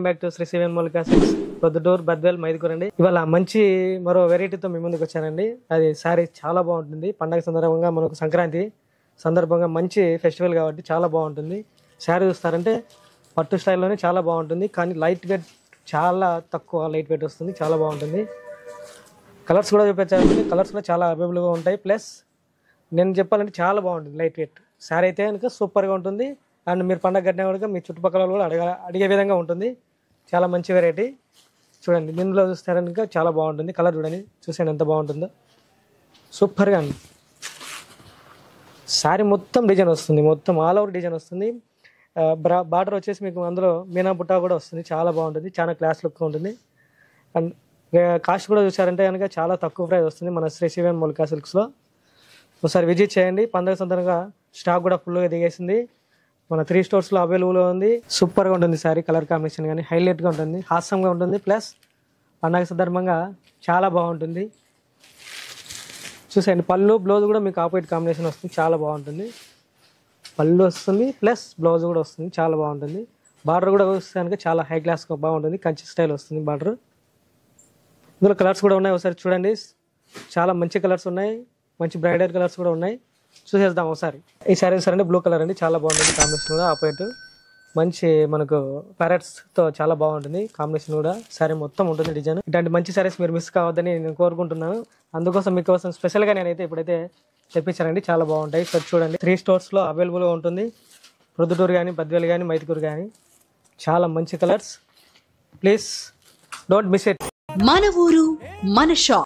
Back to Shri సివెన్ మౌలిక silks Proddatur Badvel Mydukur అండి. ఇవాళ మంచి మరో వెరైటీతో మీ ముందుకు వచ్చానండి. అది శారీ చాలా బాగుంటుంది. పండగ సందర్భంగా మనకు సంక్రాంతి సందర్భంగా మంచి ఫెస్టివల్ కాబట్టి చాలా బాగుంటుంది. శారీ చూస్తారంటే పట్టు స్టైల్లోనే చాలా బాగుంటుంది. కానీ లైట్ వెయిట్ చాలా తక్కువ లైట్ వెయిట్ వస్తుంది. చాలా బాగుంటుంది. కలర్స్ కూడా చూపించాలంటే కలర్స్ కూడా చాలా అవైలబుల్గా ఉంటాయి. ప్లస్ నేను చెప్పాలంటే చాలా బాగుంటుంది లైట్ వెయిట్ శారీ అయితే కనుక సూపర్గా ఉంటుంది. అండ్ మీరు పండగ కట్టినా కనుక మీ చుట్టుపక్కల వాళ్ళు కూడా అడిగే విధంగా ఉంటుంది. చాలా మంచి వెరైటీ చూడండి. దీనిలో చూస్తారని ఇంకా చాలా బాగుంటుంది. కలర్ చూడండి, చూసాను ఎంత బాగుంటుందో. సూపర్గా అండి. శారీ మొత్తం డిజైన్ వస్తుంది, మొత్తం ఆల్ ఓవర్ డిజైన్ వస్తుంది. బార్డర్ వచ్చేసి మీకు అందులో మీనా బుట్టా కూడా వస్తుంది. చాలా బాగుంటుంది, చాలా క్లాస్ లుక్ ఉంటుంది. అండ్ కాస్ట్ కూడా చూసారంటే కనుక చాలా తక్కువ ప్రైస్ వస్తుంది మన శ్రీ సివెన్ మౌలిక సిల్క్స్లో. ఒకసారి విజిట్ చేయండి. పండుగ సందర్భంగా స్టాక్ కూడా ఫుల్గా దిగేసింది. మన 3 స్టోర్స్లో అవైలబుల్గా ఉంది. సూపర్గా ఉంటుంది శారీ. కలర్ కాంబినేషన్ కానీ హైలైట్గా ఉంటుంది, హాస్యంగా ఉంటుంది. ప్లస్ పండగ సందర్భంగా చాలా బాగుంటుంది. చూసేయండి, పళ్ళు బ్లౌజ్ కూడా మీకు ఆపోజిట్ కాంబినేషన్ వస్తుంది. చాలా బాగుంటుంది. పళ్ళు వస్తుంది ప్లస్ బ్లౌజ్ కూడా వస్తుంది. చాలా బాగుంటుంది. బార్డర్ కూడా వస్తే కనుక చాలా హై క్లాస్గా బాగుంటుంది. కంచి స్టైల్ వస్తుంది బార్డర్. ఇందులో కలర్స్ కూడా ఉన్నాయి, ఒకసారి చూడండి. చాలా మంచి కలర్స్ ఉన్నాయి, మంచి బ్రైడల్ కలర్స్ కూడా ఉన్నాయి. చూసేద్దాం ఒకసారి. ఈ శారీ సరే బ్లూ కలర్ అండి, చాలా బాగుంటుంది కాంబినేషన్ కూడా. ఆపోజిట్ మంచి మనకు ప్యారెట్స్తో చాలా బాగుంటుంది కాంబినేషన్ కూడా. శారీ మొత్తం ఉంటుంది డిజైన్. ఇట్లాంటి మంచి శారీస్ మీరు మిస్ కావద్దని నేను కోరుకుంటున్నాను. అందుకోసం మీకోసం స్పెషల్గా నేనైతే ఇప్పుడైతే తెప్పించానండి. చాలా బాగుంటాయి. సో చూడండి, 3 స్టోర్స్లో అవైలబుల్గా ఉంటుంది. ప్రొద్దుటూరు కానీ, బద్వేల్ కానీ, మైదుకూరు కానీ. చాలా మంచి colours. Please don't miss it. మన ఊరు మన షాప్.